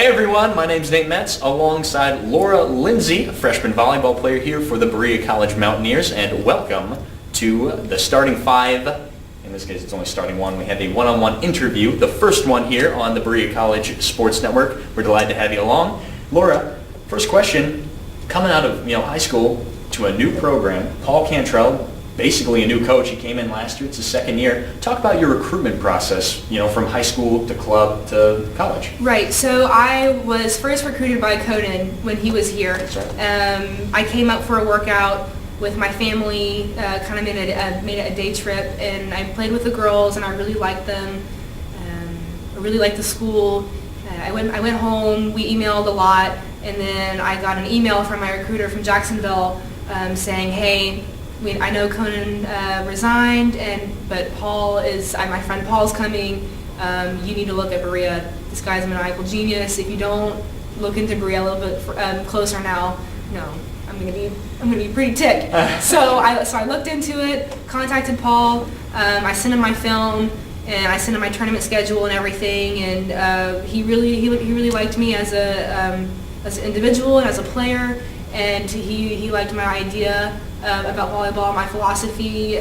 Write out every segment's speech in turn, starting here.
everyone, my name's Nate Metz alongside Laura Lindsay, a freshman volleyball player here for the Berea College Mountaineers, and welcome to the starting five. In this case, it's only starting one. We have a one-on-one interview, the first one here on the Berea College Sports Network. We're delighted to have you along. Laura, first question, coming out of high school to a new program, Paul Cantrell, basically a new coach. He came in last year. It's his second year. Talk about your recruitment process, from high school to club to college. Right. So I was first recruited by Conan when he was here. That's right. I came up for a workout with my family, kind of made it a day trip, and I played with the girls, and I really liked them. I really liked the school. I went home. We emailed a lot, and then I got an email from my recruiter from Jacksonville saying, "Hey, I know Conan resigned, but my friend Paul's coming. You need to look at Berea. This guy's a maniacal genius. If you don't look into Berea a little bit closer now, I'm gonna be pretty ticked." So I looked into it, contacted Paul. I sent him my film, and I sent him my tournament schedule and everything. And he really liked me as an individual and as a player, and he liked my idea about volleyball. My philosophy,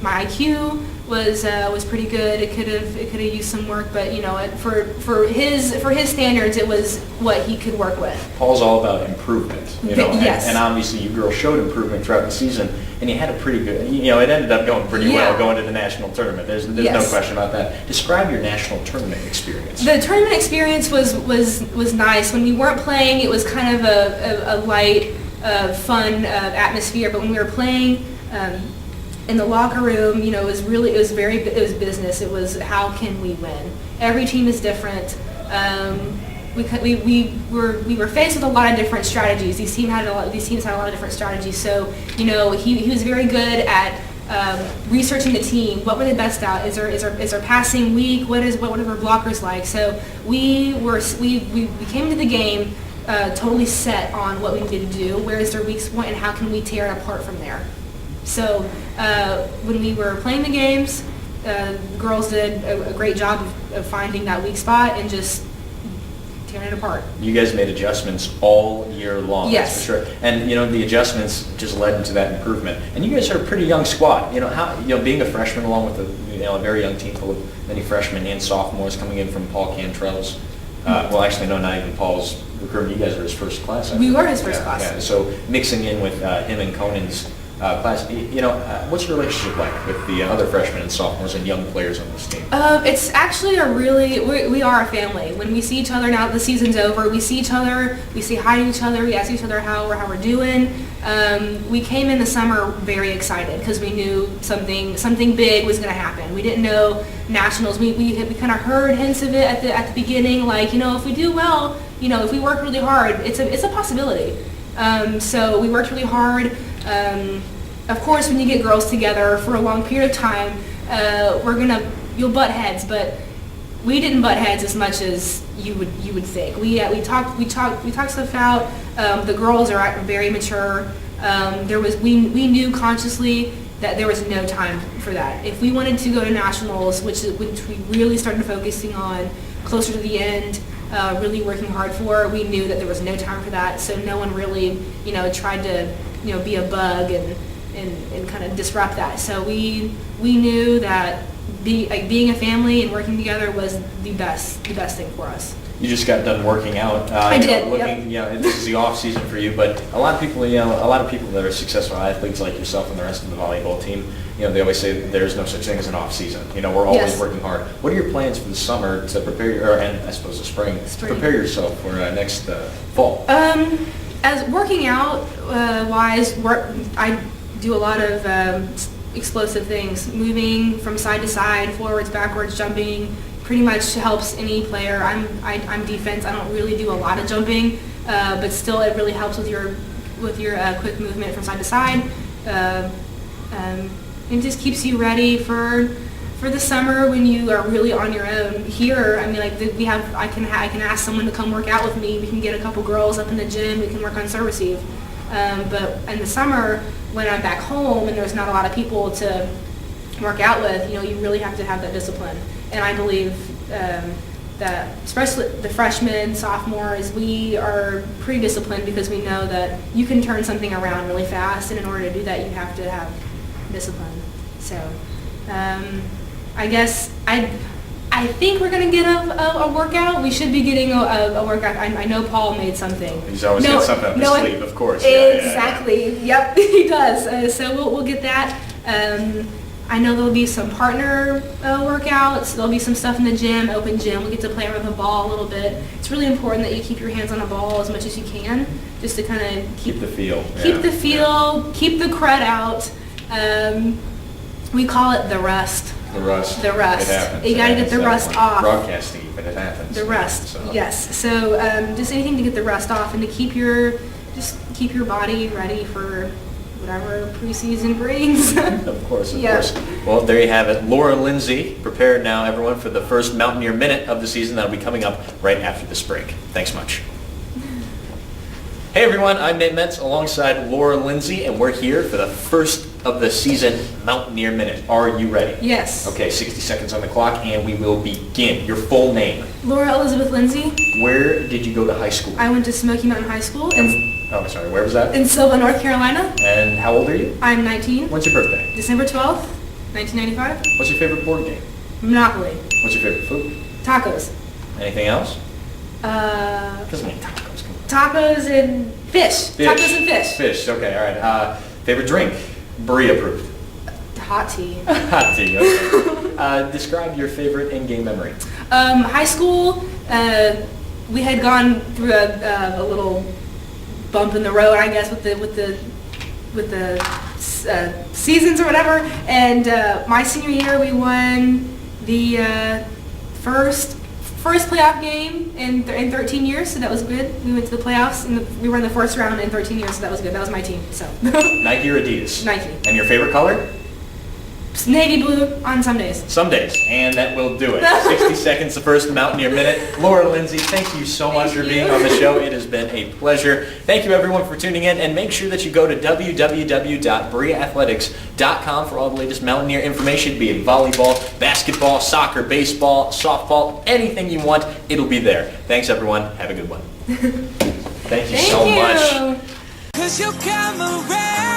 my IQ was pretty good. It could have used some work, but for his standards, it was what he could work with. Paul's all about improvement, Yes. and obviously you girls showed improvement throughout the season, and you had a pretty good. It ended up going pretty well going to the national tournament. There's no question about that. Describe your national tournament experience. The tournament experience was nice. When we weren't playing, it was kind of a light, fun atmosphere. But when we were playing in the locker room, it was business. It was, how can we win? Every team is different. We were faced with a lot of different strategies. These teams had a lot of different strategies. So he was very good at researching the team. What were they best at? Is our passing weak? What are our blockers like? So we came into the game totally set on what we needed to do. Where is their weak point, and how can we tear it apart from there? So when we were playing the games, the girls did a great job of finding that weak spot and just tearing it apart. You guys made adjustments all year long. Yes. That's for sure. And the adjustments just led into that improvement. And you guys are a pretty young squad. Being a freshman along with a very young team full of many freshmen and sophomores coming in from Paul Cantrell's. Well, actually, no, not even Paul's recruitment. You guys were his first class. We were his first class. Yeah. So mixing in with him and Conan's class, what's your relationship like with the other freshmen and sophomores and young players on this team? It's actually we are a family. When we see each other now that the season's over, we see each other, we say hi to each other, we ask each other how we're doing. We came in the summer very excited because we knew something big was going to happen. We didn't know nationals. We kind of heard hints of it at the beginning, like if we do well, if we work really hard, it's a possibility. So we worked really hard. Of course, when you get girls together for a long period of time, you'll butt heads, but we didn't butt heads as much as you would think. We talked stuff out. The girls are very mature. We knew consciously that there was no time for that. If we wanted to go to nationals, which we really started focusing on closer to the end, really working hard for, we knew that there was no time for that. So no one really, tried to, be a bug and kind of disrupt that. So we knew that being a family and working together was the best thing for us. You just got done working out. I did. This is the off season for you, but a lot of people, that are successful athletes like yourself and the rest of the volleyball team, they always say there's no such thing as an off season. We're always working hard. What are your plans for the summer to prepare, and I suppose the spring, to prepare yourself for next fall? As working out wise, I do a lot of explosive things, moving from side to side, forwards, backwards, jumping. Pretty much helps any player. I'm defense. I don't really do a lot of jumping, but still it really helps with your quick movement from side to side. It just keeps you ready for the summer when you are really on your own. Here, I can ask someone to come work out with me. We can get a couple girls up in the gym. We can work on serve receive. But in the summer, when I'm back home and there's not a lot of people to work out with, you really have to have that discipline. And I believe that especially the freshmen, sophomores, we are pretty disciplined because we know that you can turn something around really fast, and in order to do that, you have to have discipline. So, I guess I think we're going to get a workout. We should be getting a workout. I know Paul made something. He's always got something up his sleeve, of course. Exactly. Yep, he does. So we'll get that. I know there'll be some partner workouts. There'll be some stuff in the gym, open gym. We'll get to play around with the ball a little bit. It's really important that you keep your hands on the ball as much as you can, just to kind of keep the feel. Keep the feel, keep the crud out. We call it the rust. The rust. The rust. It happens. You got to get the rust off. Broadcasting, but it happens. The rust. So. Yes. So just anything to get the rust off and to keep your body ready for whatever preseason brings. Of course. Well, there you have it. Laura Lindsay, prepared now, everyone, for the first Mountaineer Minute of the season. That'll be coming up right after this break. Thanks much. Hey everyone, I'm Nate Metz alongside Laura Lindsay, and we're here for the first of the season Mountaineer Minute. Are you ready? Yes. Okay, 60 seconds on the clock, and we will begin. Your full name. Laura Elizabeth Lindsay. Where did you go to high school? I went to Smoky Mountain High School where was that? in Sylva, North Carolina. And how old are you? I'm 19. When's your birthday? December 12th, 1995. What's your favorite board game? Monopoly. What's your favorite food? Tacos. Anything else? Doesn't mean tacos. Come on. Tacos and fish. Tacos and fish. Fish, okay, all right. Favorite drink? Berea approved. Hot tea. Hot tea, okay. Describe your favorite in-game memory. High school, we had gone through a little bump in the road, I guess, with the seasons or whatever. And my senior year, we won the first playoff game in 13 years, so that was good. We went to the playoffs, and we were in the first round in 13 years, so that was good. That was my team. So Nike or Adidas? Nike. And your favorite color? Navy blue on some days. Some days, and that will do it. 60 seconds, the first Mountaineer Minute. Laura Lindsay, thank you so much for being on the show. It has been a pleasure. Thank you, everyone, for tuning in, and make sure that you go to www.bereaathletics.com for all the latest Mountaineer information, be it volleyball, basketball, soccer, baseball, softball, anything you want, it'll be there. Thanks, everyone. Have a good one. Thank you so much. 'Cause you'll come around.